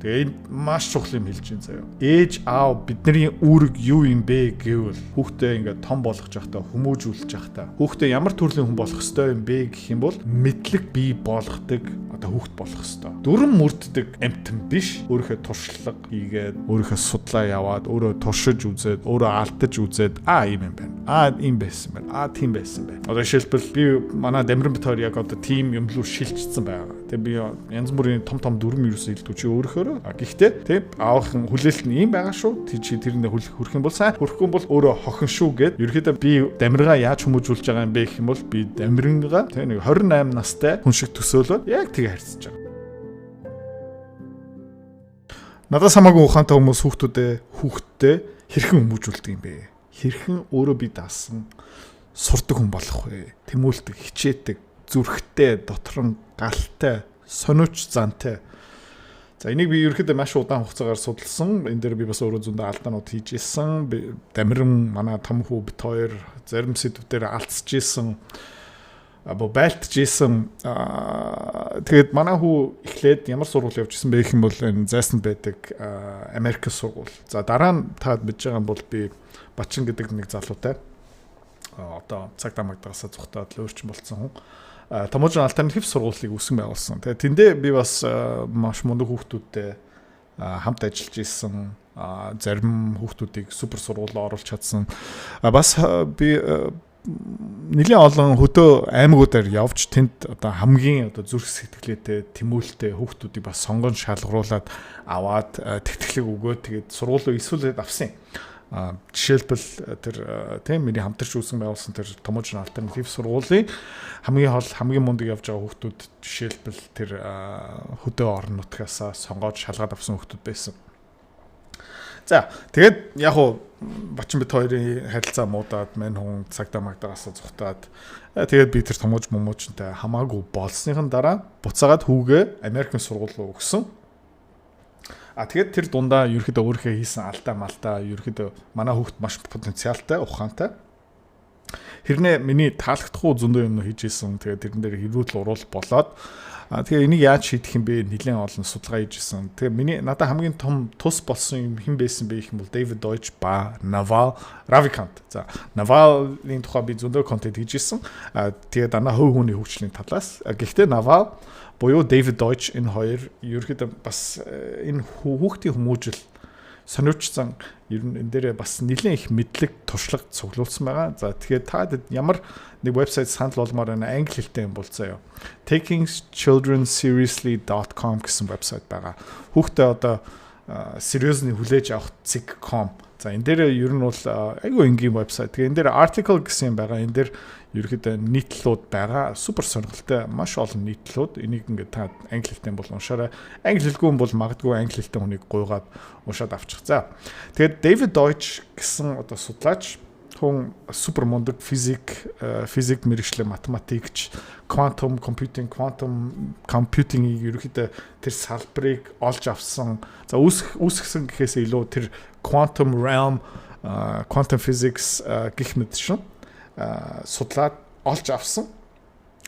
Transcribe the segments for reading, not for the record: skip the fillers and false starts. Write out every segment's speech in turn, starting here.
Тэгээ энэ маш чухал юм хэлж байна заяа. Ээж аав бидний үүрэг юу юм бэ гэвэл хүүхдээ ингээд том болгож явахдаа хүмүүжүүлж явахдаа хүүхдээ ямар төрлийн хүн болох ёстой юм бэ гэх юм бол мэдлэг бий болгодог одоо хүүхд болох ёстой. Дүрэн мөрддөг амтэн биш. Өөрийнхөө туршлага хийгээд өөрийнхөө судлаа яваад өөрөө туршиж үзээд өөрөө алдаж үзээд ийм юм байна. Ийм байсан байна. Тийм байсан байна. Одоо жишээлбэл би манай Дамиран Битоор яг одоо тийм юм руу шилжчихсэн байгаа. Тэгээ би янз бүрийн том дүрм юусэн хэлдэг чи өөрөөр. Гэхдээ тийм аавын хүлээлт нь ийм байгаа шүү. Чи тэрэндээ хүрэх юм бол сайн, хүрэхгүй бол өөрөө хохин шүү гэд. Ерөөхдөө би Дамиргаа яаж хүмүүжүүлж байгаа юм бэ гэх юм бол би Дамирнгаа тийм нэг 28 настай хүн шиг төсөөлөд яг тэгээ харьцаж байгаа. Надаас хамаагүй ухаантай хүмүүс хүүхдтэй хэрхэн хүмүүжүүлдэг юм бэ? Хэрхэн өөрөө би даасан сурдаг хүн болох вэ? Тэмүүлдэг, хичээдэг, зүрхтэй, дотор нь галтай, сониуч зантай. За энийг би ерөөхдөө маш удаан хугацаагаар судалсан. Энэ дээр би бас өөрөө зөндөө алдаанууд хийж ирсэн. Дамиран манай том хүү бит хоёр зарим сэдвүүдээр алдсаж ирсэн. Байлтж ирсэн. Тэгээд манай хүү эхлээд ямар сургууль явж ирсэн бэ гэх юм бол энэ зайсанд байдаг Америк сургууль. За дараа нь таад мэдж байгаа юм бол би Бачин гэдэг нэг залуутай одоо цаг дамагдаасаа зүхтаад л өөрчлөн болцсон хүн. Таможин альтернатив сургуулийг үүсгэн байгуулсан. Тэгээ тэндээ би бас маш мундаг хүүхдүүдтэй хамт ажиллаж исэн. Зарим хүүхдүүдийг супер сургуулиуд оруулж чадсан. Бас би нэлийн олон хөдөө аймагуудаар явж тэнд одоо хамгийн одоо зүрх сэтгэлээтэй тэмүүлэлтэй хүүхдүүдийг бас сонгон шалгаруулад аваад тэтгэлэг өгөөд тэгээд сургуулиуд эсвэлээд авсан. Жишээлбэл тэр тийм миний хамтарч үүсгэн байгуулсан тэр Таможин альтернатив сургуулийн хамгийн мундаг явж байгаа хүүхдүүд жишээлбэл тэр хөдөө орон нутгаас сонгоод шалгаад авсан хүүхдүүд байсан. За тэгээд яг уу Бачин бит хоёрын харилцаа муудаад мань хүн цагдаа магдагаас зүхтаад тэгээд би тэр Таможинтай хамаагүй болсныхан дараа буцаагаад хүүгээ Америкийн сургууль руу өгсөн. Тэгээд тэр дундаа ерөөхдөө өөрийнхөө хийсэн алдаа ерөөхдөө манай хүүхд маш потенциалтай, ухаантай. Хэрнээ миний таалагдахгүй зөндөө юм хийж исэн. Тэгээд тэрэн дээр хэрүүл уруул болоод тэгээ энийг яаж шийдэх юм бэ? Нэлээд олон судалгаа хийжсэн. Тэгээ миний надад хамгийн том тус болсон юм хэн байсан бэ гэх юм бол David Deutsch ба Naval Ravikant. За Naval-ийн тухай би зөндөө контент хийжсэн. Тэгээ дараа хөв хүний хөгжлийн талаас. Гэхдээ Naval буюу David Deutsch энэ хоёр ерөөхдөө бас энэ хүүхдийн хүмүүжил сониучсан ер нь энэ дээр бас нэлээд их мэдлэг туршлага цуглуулсан байгаа. За тэгэхээр та ямар нэг вебсайт санал болмоор байна англи хэлтэй юм бол заяа. takingchildrenseriously.com гэсэн вебсайт байгаа. Хүүхдээ одоо seriously хүлээж авах zig.com. За энэ дээр ер нь бол айгүй энгийн вебсайт. Тэгээ энэ дээр article гэсэн юм байгаа. Энэ дээр ерөөхдөө нийтлүүд байгаа. Супер сонирхолтой маш олон нийтлүүд. Энийг ингээд та англи хэлтэй бол уншаарай. Англи хэлгүй бол магадгүй англи хэлтэй хүнийг гуйгаад уншаад авчих. За. Тэгээд David Deutsch гэсэн одоо судлаач хүн супер мундаг физик мэргэжлийн математикч, quantum computing-ийг ерөөхдөө тэр салбарыг олж авсан. За үүсгэсэн гэхээс илүү тэр quantum realm, quantum physics гэх мэт шин судлаад олж авсан.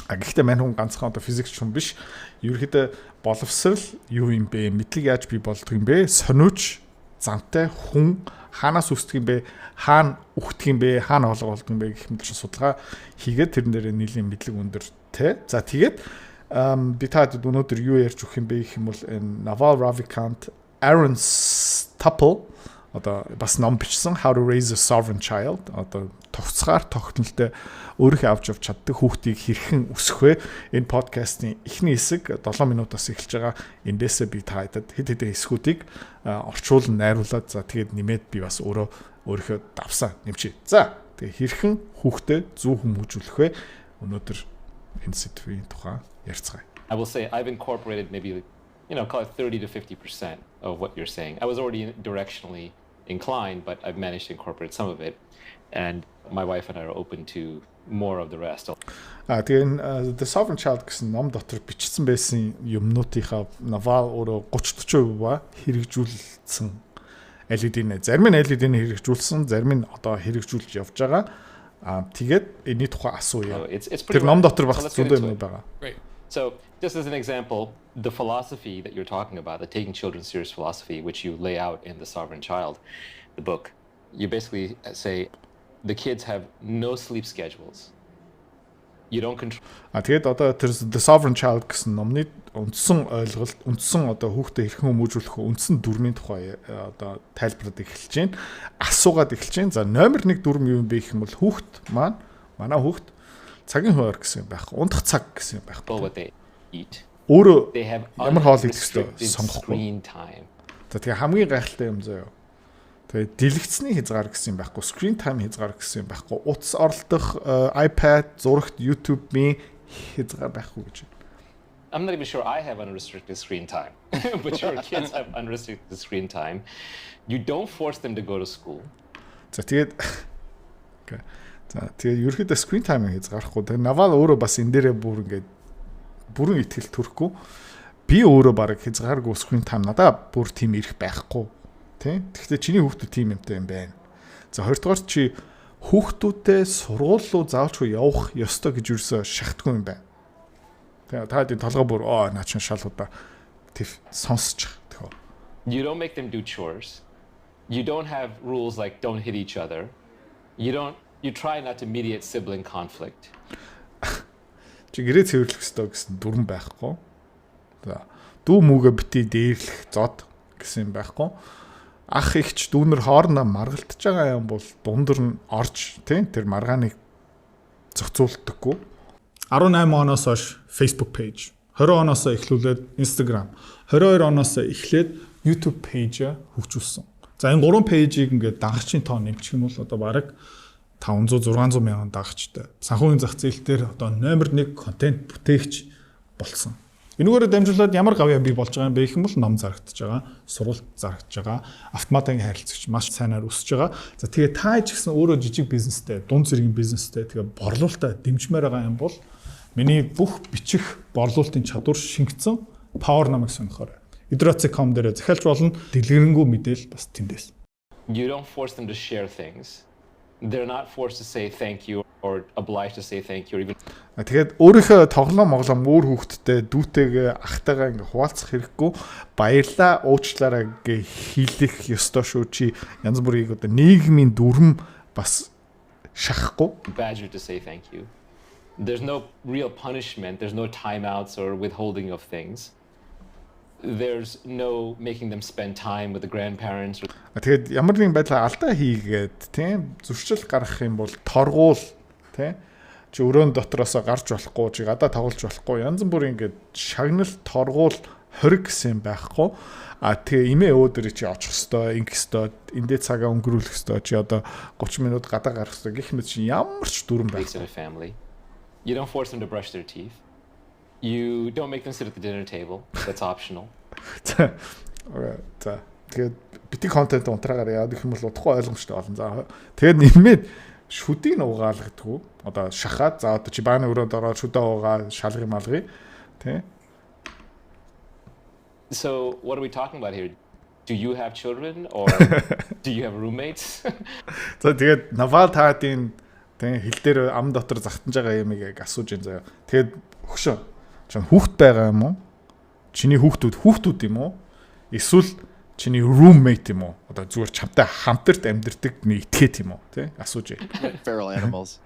Гэхдээ мань хүн ганцхан одоо физикч хүн биш. Ерөөхдөө боловсрал юу юм бэ? Мэдлэг яаж бий болдго юм бэ? Сониуч зантай хүн хаанаас үүсдэг юм бэ? Хаана үхдэг юм бэ? Хаана хоолой болдог юм бэ гэх мэт судалгаа хийгээд тэрэн дээр нийлийн мэдлэг өндөртэй. За тэгээд би таад өнөөдөр юу ярьж өгөх юм бэ гэх юм бол энэ Naval Ravikant, Aaron Stapel одоо бас ном бичсэн How to Raise a Sovereign Child одоо тогтцгаар тогтнолтой өөрийнхөө авч чаддаг хүүхдийг хэрхэн өсгөх вэ? Энэ подкастын эхний хэсэг 7 минутаас эхэлж байгаа. Эндээсээ би таадад хэд хэдэн хэсгүүдийг орчуулан найруулад за тэгээд нэмээд би бас өөрийнхөө давсаа нэмчээ. За тэгээд хэрхэн хүүхдээ зөв хүмүүжүүлэх вэ? Өнөөдөр энэ сэдвийн тухай ярилцгаая. I will say I've incorporated maybe call it 30 to 50% of what you're saying. I was already directionally inclined, but I've managed to incorporate some of it. And my wife and I are open to more of the rest. Тэгээд The Sovereign Child гэсэн ном дотор бичсэн байсан юмнуудынхаа Naval өөрөө 30-40% ба хэрэгжүүлсэн. Аль хэдийн зарим нь хэрэгжүүлсэн, зарим нь одоо хэрэгжүүлж явж байгаа. Тэгээд энэний тухай асууя. Тэр ном дотор багц зөндөө юм байгаа. So, just as an example, the philosophy that you're talking about, the taking children serious philosophy, which you lay out in The Sovereign Child, the book, you basically say the kids have no sleep schedules. You don't control. Тэгээд одоо тэр The Sovereign Child гэсэн номны үндсэн ойлголт, үндсэн одоо хүүхдэд хэрхэн хүмүүжүүлэх үндсэн дүрмийн тухай одоо тайлбараад эхэлж байна. Асуугаад эхэлж байна. За номер 1 дүрм юу юм бэ гэх юм бол хүүхд маань манай хүүхд цагийн хуваар гэсэн юм байхгүй. Ундах цаг гэсэн юм байхгүй. What they eat. Өөрөө They have ямар хоол идэх ёстой unrestricted сонгохгүй. screen time. За тэгээ хамгийн гайхалтай юм заяа. Тэгээ дэлгэцний хязгаар гэсэн юм байхгүй. Screen time хязгаар гэсэн юм байхгүй. Утас оролдох iPad, зурагт YouTube-ийн хязгаар байхгүй гэж. I'm not even sure I have unrestricted screen time, but your kids have unrestricted screen time. You don't force them to go to school. За тэгээд окей. За тэгээд ерөөхдөө screen time хязгаарахгүй. Тэгээ Навал өөрөө бас энэ дээрээ бүрэн итгэл төрөхгүй. Би өөрөө баг хязгааргүй screen time надаа бүр тийм ирэх байхгүй. Тэ? Тэгэхдээ чиний хүүхдүүд тийм юмтай юм байна. За хоёрдугаар чи хүүхдүүдээ сургууль руу заавалчгүй явах ёстой гэж юусоо шахдгүй юм байна. Тэгээ та хэдийн толгой бүр наа чин шалгуудаа тэв сонсчих. Тэхөө. You don't make them do chores. You don't have rules like don't hit each other. You try not to mediate sibling conflict. Чи гэрээ цэвэрлэх ёстой гэсэн дүрм байхгүй. За дүү мүүгээ бити дээрлэх зод гэсэн юм байхгүй. Ах ихч дүүнэр хоорондоо маргалтж байгаа юм бол дундэр нь орж тийм тэр маргааныг зохицуулдаггүй. 18 оноос хойш Facebook page, 20 оноос эхлүүлээд Instagram, 22 оноос эхлээд YouTube page хөгжүүлсэн. За энэ 3 пэйжийг ингээд дагагчийн тоо нэмчих юм бол одоо бараг 500 600 мянган дагагчтай. Санхүүгийн зах зээл дээр одоо номер 1 контент бүтээгч болсон. Энүүгээр дамжуулаад ямар гавьяа бий болж байгаа юм бэ гэх юм бол ном зарагдаж байгаа, сургалт зарагдаж байгаа, автоматын харилцагч маш сайнаар өсөж байгаа. За тэгээ та ч гэсэн өөрөө жижиг бизнестэй, дунд зэргийн бизнестэй тэгээ борлуулалтаа дэмжмээр байгаа юм бол миний бүх бичих борлуулалтын чадвар шингэсэн Power намайг сонирхоор. Idrots.com дээр захиалж болно. Дэлгэрэнгүй мэдээл бас тэндээс. You don't force them to share things. They're not forced to say thank you or obliged to say thank you or even. Тэгээд өөрийнхөө тоглоом өөр хүүхдтэй дүүтэйгээ ахтайгаа ингээ хуваалцах хэрэггүй баярлаа уучлаарай гэ хэлэх ёстой шүү чи янз бүрийн одоо нийгмийн дүрм бас шахахгүй. Badger to say thank you. There's no real punishment. There's no timeouts or withholding of things. There's no making them spend time with the grandparents. Тэгээд ямар нэгэн байдлаар алдаа хийгээд тийм зуршил гаргах юм бол торгуул тийм чи өрөөнд дотроос гарч болохгүй чи гадаа тоглож болохгүй янз бүрийн ингээд шагнал торгуул хориг гэсэн байхгүй тэгээ имээ өөдөр чи очих хэвээр ингэх хэвээр эндээ цагаа өнгөрүүлэх хэвээр чи одоо 30 минут гадаа гарах хэвээр гэх мэт чи ямар ч дүрэн байх. You don't force them to brush their teeth. You don't make them sit at the dinner table. That's optional. За тэгээд бити контент унтраагаар яа гэх юм бол удахгүй ойлгомжтой болно. За тэгээд нэмээд шүдийг угаалгадгүй. Одоо шахаад за одоо чи бааны өрөөнд ороод шүдээ угаа шалгыг малгыг тий. So what are we talking about here? Do you have children or do you have roommates? За тэгээд Навал таадын тий хил дээр ам дотор загтанж байгаа юмыг асууж ин заяа. Тэгээд өгшөө. Чам хүүхд байгаа юм уу? Чиний хүүхдүүд юм уу? Эсвэл чиний roommate юм уу? Одоо зүгээр чамтай хамтарт амьдэрдэг нэг этгээд юм уу? Тэ? Асууж. Feral animals.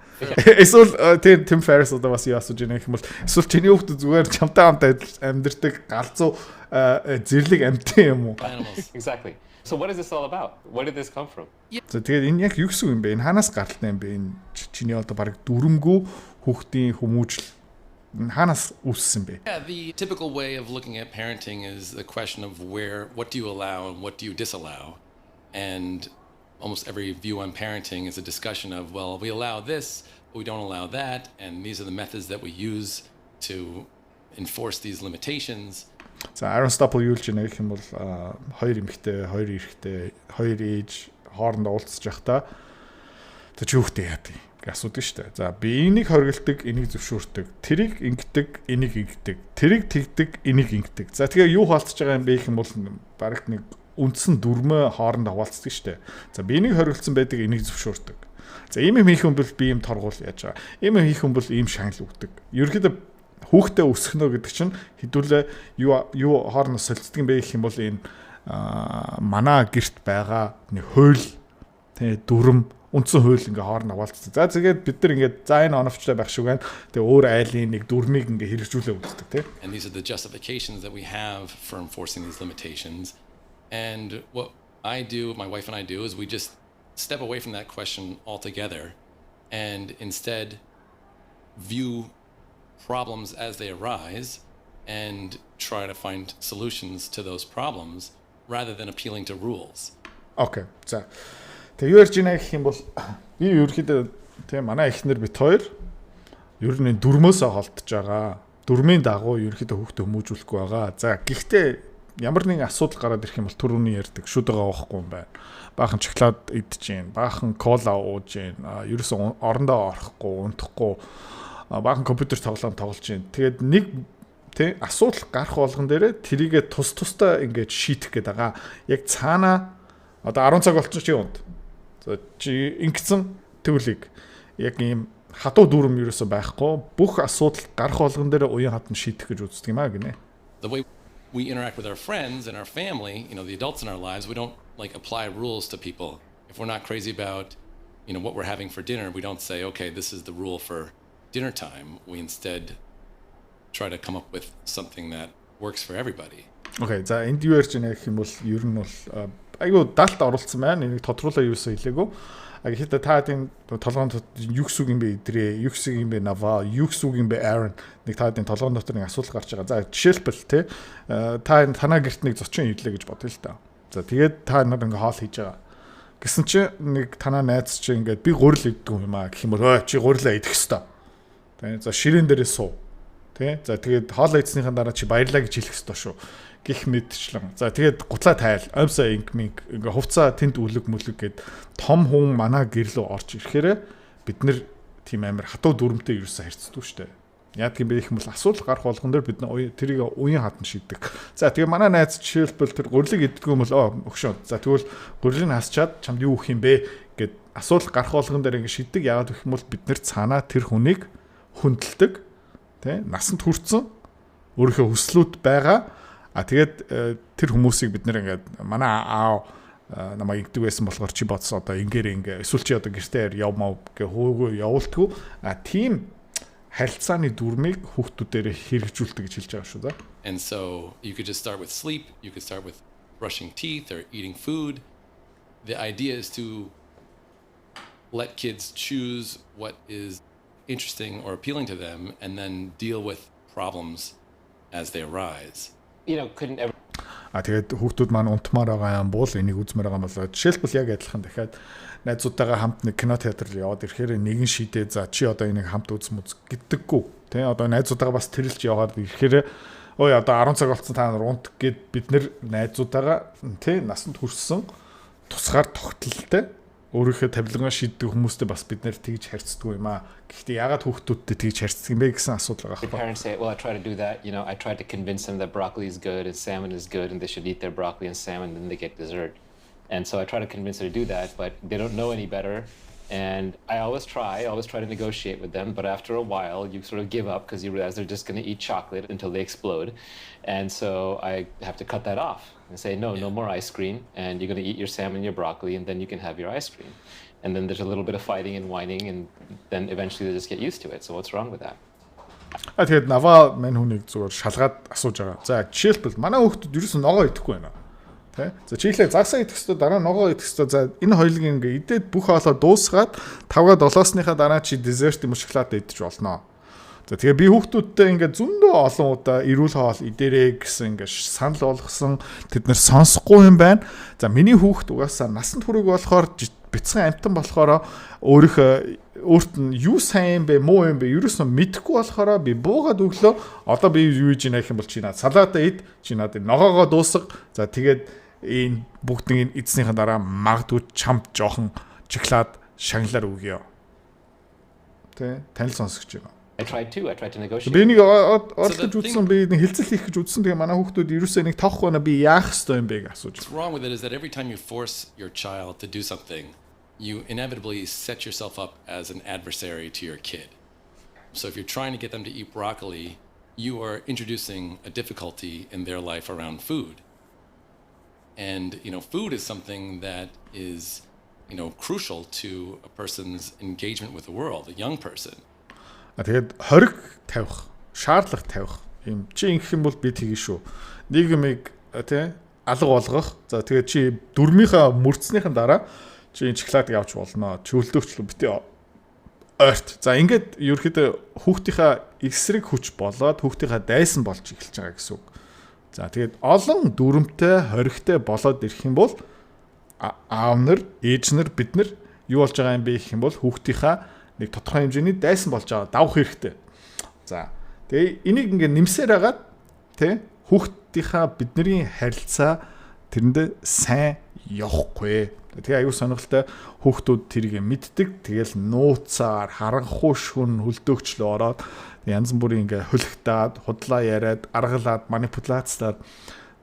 Эсвэл Tim Ferriss одоо бас юу асууж байгаа юм бол эсвэл чиний хүүхдүүд зүгээр чамтай хамт амьдэрдэг галзуу зэрлэг амьтан юм уу? Exactly. So what is this all about? Where did this come from? За тэгээд энэ яг юу гэсэн юм бэ? Энэ ханаас гаралтай юм бэ? Энэ чиний одоо баг дүрмгүй хүүхдийн хүмүүжил Yeah, the typical way of looking at parenting is the question of what do you allow and what do you disallow? And almost every view on parenting is a discussion of, well, we allow this, but we don't allow that, and these are the methods that we use to enforce these limitations. So Aaron Stoppel юу л гэнэ гэх юм бол хоёр эмэгтэй, хоёр эрэгтэй, хоёр ээж хоорондоо уулзж байхдаа тэр чи хүүхдээ яадаг асуудаг шүү дээ. За би энийг хоригддаг, энийг зөвшөөрдөг. Тэрийг ингэдэг, энийг ингэдэг. Тэрийг тэгдэг, энийг ингэдэг. За тэгээ юу хаалцж байгаа юм бэ гэх юм бол бараг нэг үндсэн дүрмээ хоорондоо хуваалцдаг шүү дээ. За би энийг хоригдсан байдаг, энийг зөвшөөрдөг. За ийм юм хийх юм бол би ийм торгуул яаж байгаа. Ийм юм хийх юм бол ийм шагнал өгдөг. Ерөнхийдөө хүүхдээ өсгөнө гэдэг чинь хэдүүлээ юу хоорондоо солилцдог юм бэ гэх юм бол энэ манай гэрт байгаа нэг хууль тэ дүрм үндсэн хууль ингээ хоорондоо хаваалцдаг. За тэгээд бид нар ингээ за энэ оновчтой байх шиг байна. Тэгээ өөр айлын нэг дүрмийг ингээ хэрэгжүүлээ үздэг тий. And these are the justifications that we have for enforcing these limitations. And what I do, my wife and I do, is we just step away from that question altogether and instead view problems as they arise and try to find solutions to those problems rather than appealing to rules. Окей. За. Тэгээ юу ярьж байна гэх юм бол би ерөөхдөө тийм манай эхнэр бит хоёр ер нь дүрмөөсөө холдож байгаа. Дүрмийн дагуу ерөөхдөө хүүхдээ хүмүүжүүлэхгүй байгаа. За гэхдээ ямар нэгэн асуудал гараад ирэх юм бол түрүүний ярьдаг шүд байгаа байхгүй юм байна. Баахан шоколад идэж гин, баахан кола ууж гин, ерөөсөө орондоо орохгүй, унтахгүй, баахан компьютер тоглоом тоглож гин. Тэгээд нэг тий асуудал гарах болгон дээрээ тэрийгэ тусдаа ингэж шийдэх гээд байгаа. Яг цаана одоо 10 цаг болчих чи юунд. За чи ингэсэн төвлийг яг ийм хатуу дүрм ерөөсөө байхгүй бүх асуудал гарах болгон дээр уян хатан шийдэх гэж үздэг юм аа гинэ. The way we interact with our friends and our family, you know, the adults in our lives, we don't like apply rules to people. If we're not crazy about, you know, what we're having for dinner, we don't say, okay, this is the rule for dinner time. We instead try to come up with something that works for everybody. Okay, за энд юу ярьж байна гэх юм бол ер нь бол айгуу далд оролцсон байна. Энийг тодруулаа юусоо хэлээгүй. А гэхдээ та тийм толгоонд юу гэсэн үг юм бэ идрээ, юу гэсэн юм бэ Нава, юу гэсэн үг юм бэ Aaron. Нэг та тийм толгоон дотор нэг асуудал гарч байгаа. За жишээлбэл те та танаа гэрт нэг зочин идлээ гэж бодъё л та. За тэгээд та нар ингээ хоол хийж байгаа. Гэсэн чи нэг танаа найз чи ингээд би гурил иддэг юм аа гэх юм бол чи гурилаа идэх хэвээр. Тэ за ширээн дээрээ суу. Тэ за тэгээд хоол идснийхэн дараа чи баярлаа гэж хэлэх хэвээр шүү. Гэх мэдчлэн. За тэгээд гутлаа тайл, амсаа инкминг ингээ хувцаа тэнд үлэг мүлэг гэд том хүн манаа гэрлөө орж ирэхээр бид нэр тийм амар хатуу дүрмтэй ерөөсө харьцдаг шүү дээ. Яг юм бэ их юм бол асуудал гарах болгон дээр бид тэрийг уян хатан шийддэг. За тэгээ манай найз жишээлбэл тэр гурилыг иддэг юм бол өгшөө. За тэгвэл гурилыг хасчаад чамд юу өгөх юм бэ гэд асуудал гарах болгон дээр ингээ шийддэг. Яагаад гэх юм бол бид нэр цаанаа тэр хүнийг хүндэлдэг. Тэ насанд хүрсэн өөрийнхөө хүслүүд байгаа. А тэгээд тэр хүмүүсийг бид нэр ингээд манай аав намайг игдэг байсан болохоор чи бодсоо одоо ингээ эсвэл чи одоо гэртээр явмаа гэ хөөгөө явуултгүй. А тийм харилцааны дүрмийг хүүхдүүдээр хэрэгжүүлдэг гэж хэлж байгаа шүү дээ. And so you could just start with sleep, you could start with brushing teeth or eating food. The idea is to let kids choose what is interesting or appealing to them and then deal with problems as they arise. You know, couldn't ever. Тэгээд хүүхдүүд маань унтмаар байгаа юм бол энийг үзмээр байгаа юм болоо. Жишээлбэл яг адилхан дахиад найзуудтайгаа хамт нэг кино театрт яваад ирэхээр нэгэн шийдээ за чи одоо энийг хамт үзмүз гэдэггүй. Тэ одоо найзуудтайгаа бас тэрэлж яваад ирэхээр ой одоо 10 цаг болсон та нар унт гэд бид нэр найзуудтайгаа тэ насанд хүрсэн тусгаар тогтолтой өөрийнхөө тавилангаа шийддэг хүмүүстэй бас бид нэр тэгж харьцдаг юм аа. Гэхдээ ягаад хүүхдүүдтэй тэгж харьцдаг юм бэ гэсэн асуудал байгаа The parents say, well, I try to do that. You know, I try to convince them that broccoli is good and salmon is good and they should eat their broccoli and salmon, then they get dessert. And so I try to convince them to do that, but they don't know any better. And I always try to negotiate with them. But after a while, you sort of give up because you realize they're just going to eat chocolate until they explode. And so I have to cut that off and say, no more ice cream. And you're going to eat your salmon, your broccoli, and then you can have your ice cream. And then there's a little bit of fighting and whining, and then eventually they just get used to it. So what's wrong with that? Тэгээд Нава мань хүнийг зүгээр шалгаад асууж байгаа. За жишээлбэл манай хүүхдүүд ерөөс нь ногоо идэхгүй байна. Тэ? За чиглээ загсаа идэх хэвээр дараа ногоо идэх хэвээр за энэ хоёулыг ингээ идээд бүх хоолоо дуусгаад 5-аад 7-сныхаа дараа чи десерт юм шоколад идэж болно. За тэгээ би хүүхдүүдтэй ингээ зөндөө олон удаа эрүүл хоол идэрээ гэсэн ингээ санал болгосон тэд нэр сонсохгүй юм байна. За миний хүүхд угаасаа насанд хүрэг болохоор бяцхан амтан болохоор өөрт нь юу сайн юм бэ муу юм бэ ерөөсөө мэдэхгүй болохоор би буугаад өглөө одоо би юу хийж ийна гэх юм бол чи наад салаатаа ид чи наад ногоогоо дуусга за тэгээд энэ бүгднийг эдснийхэн дараа магадгүй чамд жоохон шоколад шагналаар өгье. Тэ танил сонсогч юм. I tried to negotiate. Би нэг оролцож үзсэн би нэг хилцэл хийх гэж үзсэн тэгээ манай хүүхдүүд ерөөсөө нэг тоохгүй байна би яах ёстой юм бэ гэж асууж. What's wrong with it is that every time you force your child to do something, you inevitably set yourself up as an adversary to your kid. So if you're trying to get them to eat broccoli you are introducing a difficulty in their life around food. And, food is something that is, crucial to a person's engagement with the world, a young person. Тэгээд хориг тавих, шаардлага тавих юм чи ингэх юм бол би тэгэн шүү. Нийгмийг тий алга болгох. За тэгээд чи дөрмийнхаа мөрцснийхэн дараа чи энэ шоколадыг авч болно. Чөлдөөгчлөө битээ ойрт. За ингээд ерөөхдөө хүүхдийнхаа эсрэг хүч болоод хүүхдийнхаа дайсан болж эхэлж байгаа гэсэн үг. За тэгээд олон дүрмтэй, хоригтой болоод ирэх юм бол аав нар, ээж нар бид нар юу болж байгаа юм бэ гэх юм бол хүүхдийнхаа нэг тодорхой хэмжээний дайсан болж байгаа давах хэрэгтэй. За тэгээ энийг ингээд нэмсээр хагаад тий хүүхдийнхаа бидний харилцаа тэрэндээ сайн явахгүй. Тэгээ аюу сонирхолтой хүүхдүүд тэрийг мэддэг. Тэгэл нууцаар харанхуй шүн хөлдөөгчлөө ороод янз бүрийн ингээ хөлөгтаад, худлаа яриад, аргалаад, манипуляцлаад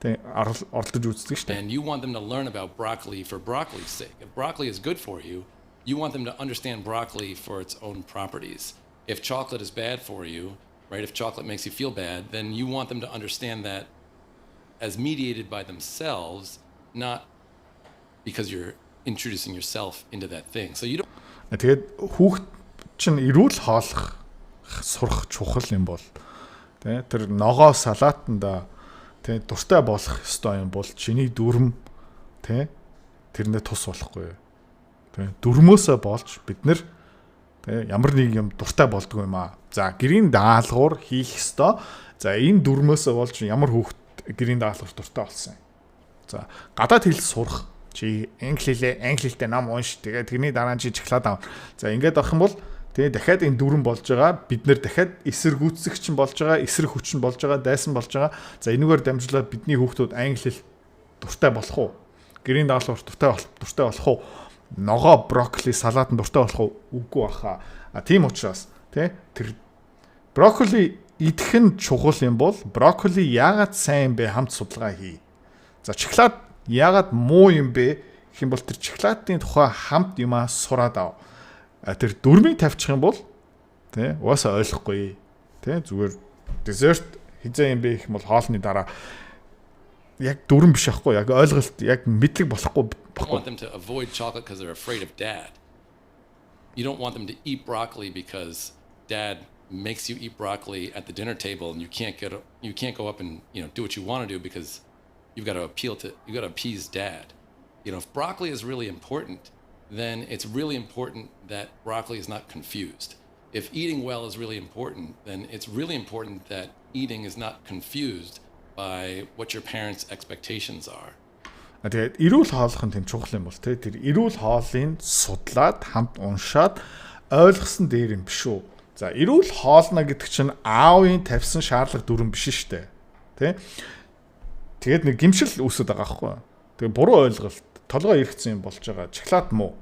тэг оролдож үздэг шүү дээ. And you want them to learn about broccoli for broccoli's sake. If broccoli is good for you, you want them to understand broccoli for its own properties. If chocolate is bad for you, right? If chocolate makes you feel bad, then you want them to understand that as mediated by themselves, not because you're introducing yourself into that thing. So you don't. Тэгээд хүүхд чинь эрүүл хооллох сурах чухал юм бол тий тэр ногоо салаатанда тий дуртай болох ёстой юм бол чиний дүрм тий тэрнээ тус болохгүй. Тий дүрмөөсөө болж бид нар тий ямар нэг юм дуртай болдгоо юм аа. За гэрийн даалгавар хийх ёстой. За энэ дүрмөөсөө болж ямар хүүхд гэрийн даалгавар дуртай болсон юм. За гадаад хэл сурах. Чи англи хэлтэй ном унш. Тэгээд тэрний дараа чи шоколад аав. За ингээд авах юм бол тэгээ дахиад энэ дүрэн болж байгаа. Бид нэр дахиад эсэргүүцэгч нь болж байгаа, эсрэг хүч нь болж байгаа, дайсан болж байгаа. За энэгээр дамжуулаад бидний хүүхдүүд англи хэл дуртай болох уу? Гэрийн даалгавар дуртай болох уу? Ногоо, брокколи, салаат нь дуртай болох уу? Үгүй баха. Тийм учраас тий тэр брокколи идэх нь чухал юм бол брокколи яагаад сайн бэ хамт судалгаа хий. За шоколад яагаад муу юм бэ гэх юм бол тэр шоколадын тухай хамт юмаа сураад ав. Тэр дүрмийг тавьчих юм бол тий угаасаа ойлгохгүй. Тий зүгээр десерт хизээ юм бэ гэх юм бол хоолны дараа яг дүрм биш ахгүй яг ойлголт яг мэдлэг болохгүй. You want them to avoid chocolate because they're afraid of dad. You don't want them to eat broccoli because dad makes you eat broccoli at the dinner table and you can't go up and do what you want to do because you've got to appease dad. If broccoli is really important, then it's really important that broccoli is not confused. If eating well is really important, then it's really important that eating is not confused by what your parents' expectations are. Тэгээд эрүүл хооллох нь тийм чухал юм бол тэр эрүүл хооллыг судлаад хамт уншаад ойлгосон дээр юм биш үү. За эрүүл хоолно гэдэг чинь аавын тавьсан шаардлага дүрэн биш шүү дээ. Тэ? Тэгээд нэг гимшил үүсэт байгаа байхгүй. Тэгээд буруу ойлголт толгой иргэсэн юм болж байгаа. Шоколад муу.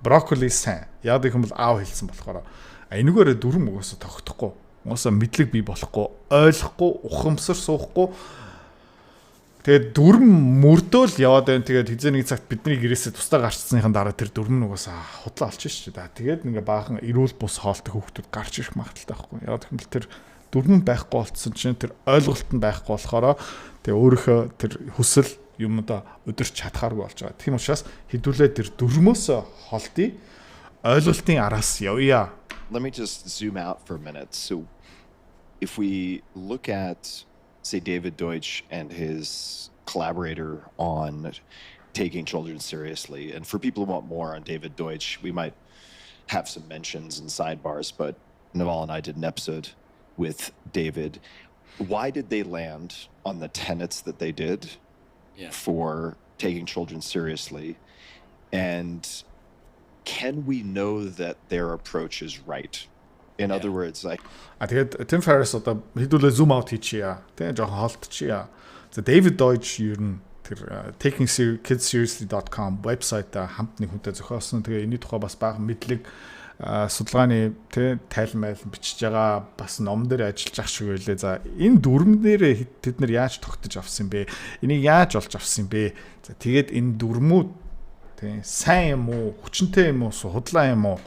Брокколи сайн. Яг гэх юм бол аав хэлсэн болохоор энэгээр дүрм угаасаа тогтохгүй. Угаасаа мэдлэг бий болохгүй, ойлгохгүй, ухамсар суухгүй. Тэгээд дүрм мөрдөөл яваад байна. Тэгээд хизээ нэг цагт бидний гэрээсээ тусдаа гарчсныхан дараа тэр дүрм нь угаасаа худлаа олчих шүү дээ. Тэгээд ингээ баахан эрүүл бус хоолтой хүүхдүүд гарч ирэх магадaltaй байхгүй. Яг гэх юм бол тэр дүрм байхгүй болцсон чинь тэр ойлголт нь байхгүй болохоор тэгээд өөрийнхөө тэр хүсэл юмудаа өдөрч чадхааргүй болж байгаа. Тийм учраас хэдүүлээ тэр дүрмөөс холдъё. Ойлголтын араас явъя. Let me just zoom out for a minute. So if we look at, say, David Deutsch and his collaborator on taking children seriously, and for people who want more on David Deutsch, we might have some mentions and sidebars, but Naval and I did an episode with David. Why did they land on the tenets that they did for taking children seriously? And can we know that their approach is right? In other words, like тэгээд Tim Ferriss одоо хэдүүлээ zoom out хийчихье. Тэ жоохон холдчихъя. За David Deutsch ер нь тэр takingkidseriously.com вебсайтаа хамт нэг хүнтэй зохиосон. Тэгээ энэний тухай бас бага мэдлэг судалгааны тэ тайлмал бичиж байгаа бас ном дээр ажиллаж ах шиг байлээ. За энэ дүрмнэр тэд нар яаж тогтож авсан бэ? Энийг яаж олж авсан бэ? За тэгээд энэ дүрмүүд тэ сайн юм уу, хүчнтэй юм уу, худлаа юм уу?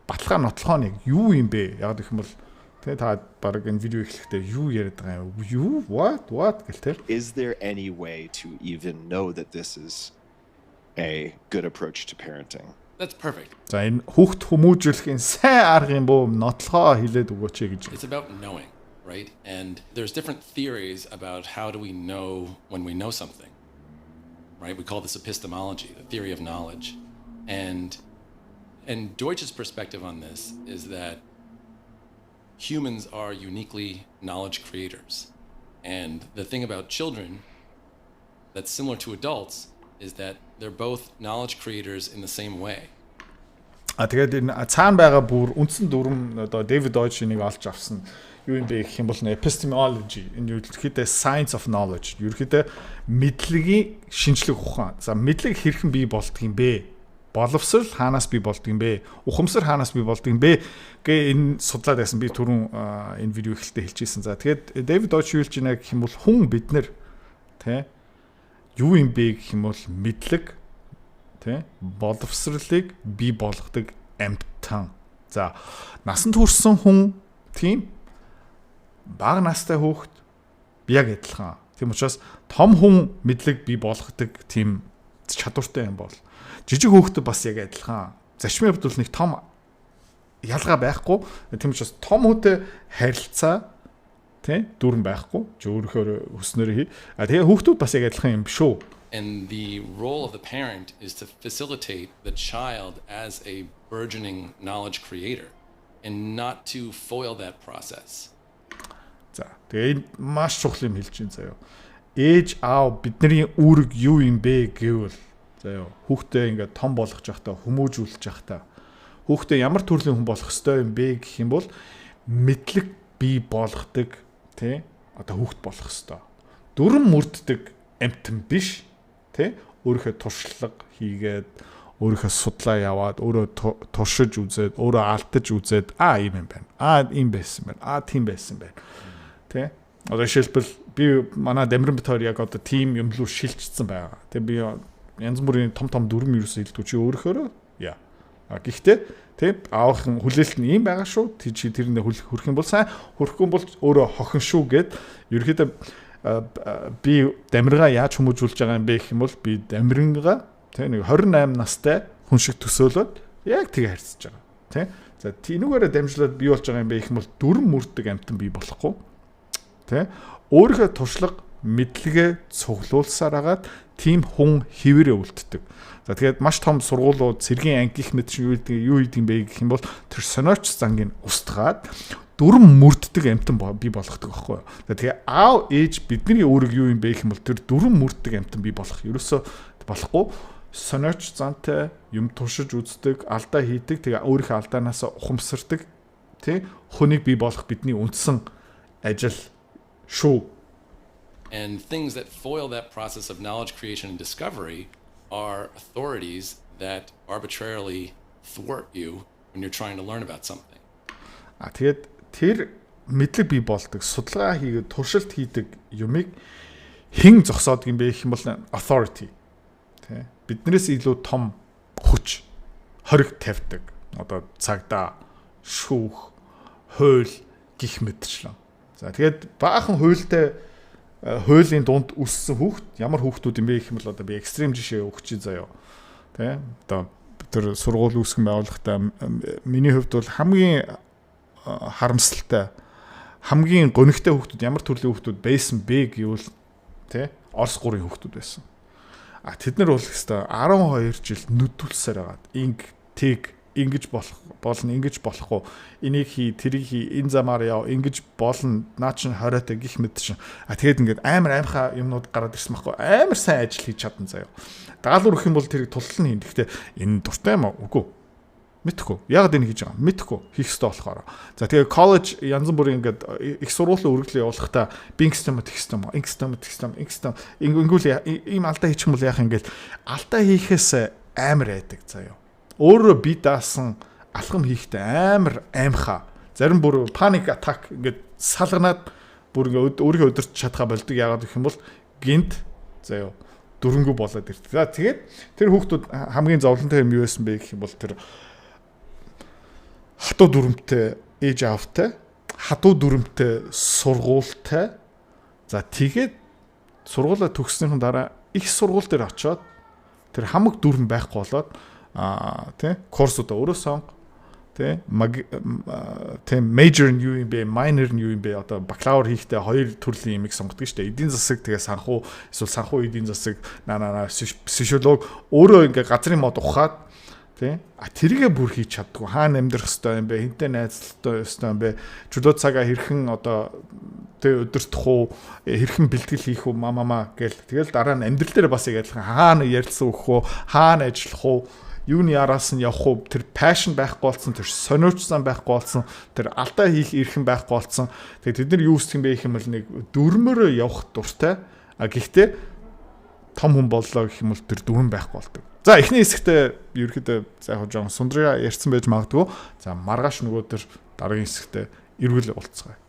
Баталгаа нотлохоо нэг юу юм бэ? Яг гэх юм бол Тэ та баг энэ видео эхлэхдээ юу яриад байгаа юм? Юу? What гэл тэ. Is there any way to even know that this is a good approach to parenting? That's perfect. За энэ хүүхд хүмүүжүүлэхийн сайн арга юм бoo нотлохоо хэлээд өгөөч гэж. It's about knowing, right? And there's different theories about how do we know when we know something, right? We call this epistemology, the theory of knowledge. And Deutsch's perspective on this is that humans are uniquely knowledge creators. And the thing about children that's similar to adults is that they're both knowledge creators in the same way. Тэгээд энэ цаана байгаа бүр үндсэн дүрм одоо David Deutsch энийг олж авсан юу юм бэ гэх юм бол epistemology энэ ерөнхийдөө science of knowledge ерөнхийдөө мэдлэгийн шинжлэх ухаан. За мэдлэг хэрхэн бий болдго юм бэ? Боловсрал хаанаас бий болдго юм бэ? Ухамсар хаанаас бий болдго юм бэ? Гэ энэ судлаад байсан би түрүүн энэ видео эхлэлдээ хэлчихсэн. За тэгээд David Deutsch юу хэлж байна гэх юм бол хүн бид нэр тэ юу юм бэ гэх юм бол мэдлэг тэ боловсралыг бий болгодог амьтан. За насанд хүрсэн хүн тийм бага настай хүүхэд яг адилхан. Тийм учраас том хүн мэдлэг бий болгодог тийм чадвартай юм бол жижиг хүүхэд бас яг адилхан. Зарчмын хувьд бол нэг том ялгаа байхгүй. Тийм учраас том хүүтэй харилцаа тэ дүрэн байхгүй. Өөрөөр хүснээр хий. Тэгээ хүүхдүүд бас яг адилхан юм шүү. And the role of the parent is to facilitate the child as a burgeoning knowledge creator and not to foil that process. За тэгээ маш чухал юм хэлж байна заяа. Ээж аав бидний үүрэг юу юм бэ гэвэл заяа хүүхдээ ингээд том болгож явахдаа хүмүүжүүлж явахдаа хүүхдээ ямар төрлийн хүн болох ёстой юм бэ гэх юм бол мэдлэг бий болгодог тий одоо хүүхд болох ёстой. Дүрэн мөрддөг амьтан биш тий өөрийнхөө туршлага хийгээд өөрийнхөө судлаа яваад өөрөө туршиж үзээд өөрөө алдаж үзээд ийм юм байна. Ийм байсан байна. Тийм байсан байна. Тэ одоо жишээлбэл би манай Дамиран Битоор яг одоо тим юм руу шилжчихсэн байгаа. Тэг би янз бүрийн том дүрм юусэн хэлдэг чи өөрөөрөө яа. Гэхдээ тий аавын хүлээлт нь ийм байгаа шүү. Чи тэрэндээ хүрэх юм бол сайн, хүрхгүй бол өөрөө хохин шүү гэд ерөөхдөө би Дамиргаа яаж хүмүүжүүлж байгаа юм бэ гэх юм бол би Дамирнгаа тий нэг 28 настай хүн шиг төсөөлөд яг тэгээ харьцаж байгаа. Тий. За тийнүүгээрээ дамжуулаад бий болж байгаа юм бэ гэх юм бол дүрм мөрдөг амтан бий болохгүй. Тэ өөрийнхөө туршлага мэдлэгээ цуглуулсаар агаад тийм хүн хэвээрээ үлддэг. За тэгээд маш том сургуулиуд цэргийн анги гэх мэт юу хийдэг юм бэ гэх юм бол тэр сониоч зангийн устгаад дүрм мөрддөг амтан бий болгодог байхгүй юу. За тэгээ аав ээж бидний өөрөг юу юм бэ гэх юм бол тэр дүрм мөрддөг амтан бий болох ерөөсөө болохгүй. Сониоч зантай юм туршиж үздэг, алдаа хийдэг, тэгээ өөрийнхөө алдаанаас ухамсардаг, тий хүнийг бий болгох бидний үндсэн ажил шүү. And things that foil that process of knowledge creation and discovery are authorities that arbitrarily thwart you when you're trying to learn about something. Тэгээд тэр мэдлэг бий болдог, судалгаа хийгээд туршилт хийдэг юмыг хэн зогсоодог юм бэ гэх юм бол authority. Тэ биднээс илүү том хүч хориг тавьдаг. Одоо цагдаа, шүүх, хууль гих мэтчлэн. За тэгээд баахан хуультай хуулийн дунд үссэн хүүхд ямар хүүхдүүд юм бэ гэх юм бол одоо би экстрим жишээ өгч заяа. Тэ одоо тэр сургууль үүсгэн байгуулахдаа миний хувьд бол хамгийн харамсалтай хамгийн гонигтай хүүхдүүд ямар төрлийн хүүхдүүд байсан бэ гэвэл тэ Орос 3-ын хүүхдүүд байсан. Тэд нар бол хэвээр 12 жил нүдүүлсээр агаад ингэж болно ингэж болохгүй энийг хий тэрийг хий энэ замаар яв ингэж болно наа чин хориотой гих мэд чин тэгээд ингээд амар аимхаа юмнууд гараад ирсэн байхгүй амар сайн ажил хийж чадсан заяа даалгавар өгөх юм бол тэрийг тултал нь хийн гэхдээ энэ дуртай юм уу үгүй мэдхгүй яг энэ хийж байгаа мэдхгүй хийх ёстой болохоор за тэгээд коллеж янз бүрийн ингээд их сургуулийн үргэлжлэл явуулахдаа бингстом ингүүл ийм алдаа хийчих юм бол яах юм гээл алдаа хийхээс амар айдаг заяа өөрөө би даасан алхам хийхдээ амар аимхаа зарим бүр паник атак ингээд салганаад бүр ингээд өөрийгөө өдөрч чадхаа болдог яагаад гэх юм бол гинт заяа дөрөнгө болоод ирдэг. За тэгээд тэр хүүхдүүд хамгийн зовлонтой юм юу байсан бэ гэх юм бол тэр хатуу дүрмтэй ээж аавтай хадуу дүрмтэй сургуультай. За тэгээд сургуулаа төгснөхийн дараа их сургууль дээр очиод тэр хамаг дүрм байхгүй болоод тий курсуудаа өөрөө сонго. Тэ major нь юу юм бэ, minor нь юу юм бэ? Одоо бакалавр хийхдээ хоёр төрлийн юмыг сонгодог шүү дээ. Эдийн засаг тэгээ санхүү, эсвэл санхүү эдийн засаг, психолог өөрөө ингээ газрын мод ухаад тэ тэрийгэ бүр хийж чаддгүй. Хаана амьдрах хэвээр юм бэ? Хинтээ найзлалтай хэвээр юм бэ? Чөлөө цагаа хэрхэн одоо тэ өдөртөх үү, хэрхэн бэлтгэл хийх үү, мама гэл. Тэгэл дараа нь амьдрал дээр бас яг адилхан хаана ярилцсан өгөх үү, хаана ажиллах үү, юуны араас нь явах уу, тэр passion байхгүй болсон, тэр сониучсан байхгүй болсон, тэр алдаа хийх эрхэн байхгүй болсон. Тэгээд тэд нар юу хийх юм бэ гэх юм бол нэг дүрмөөрөө явах дуртай. Гэхдээ том хүн боллоо гэх юм бол тэр дүрм байхгүй болдог. За эхний хэсэгтээ ерөөхдөө за яг жоон сундраа ярьсан байж магадгүй. За маргааш нөгөө тэр дараагийн хэсэгтээ эргүүл уулзцгаая.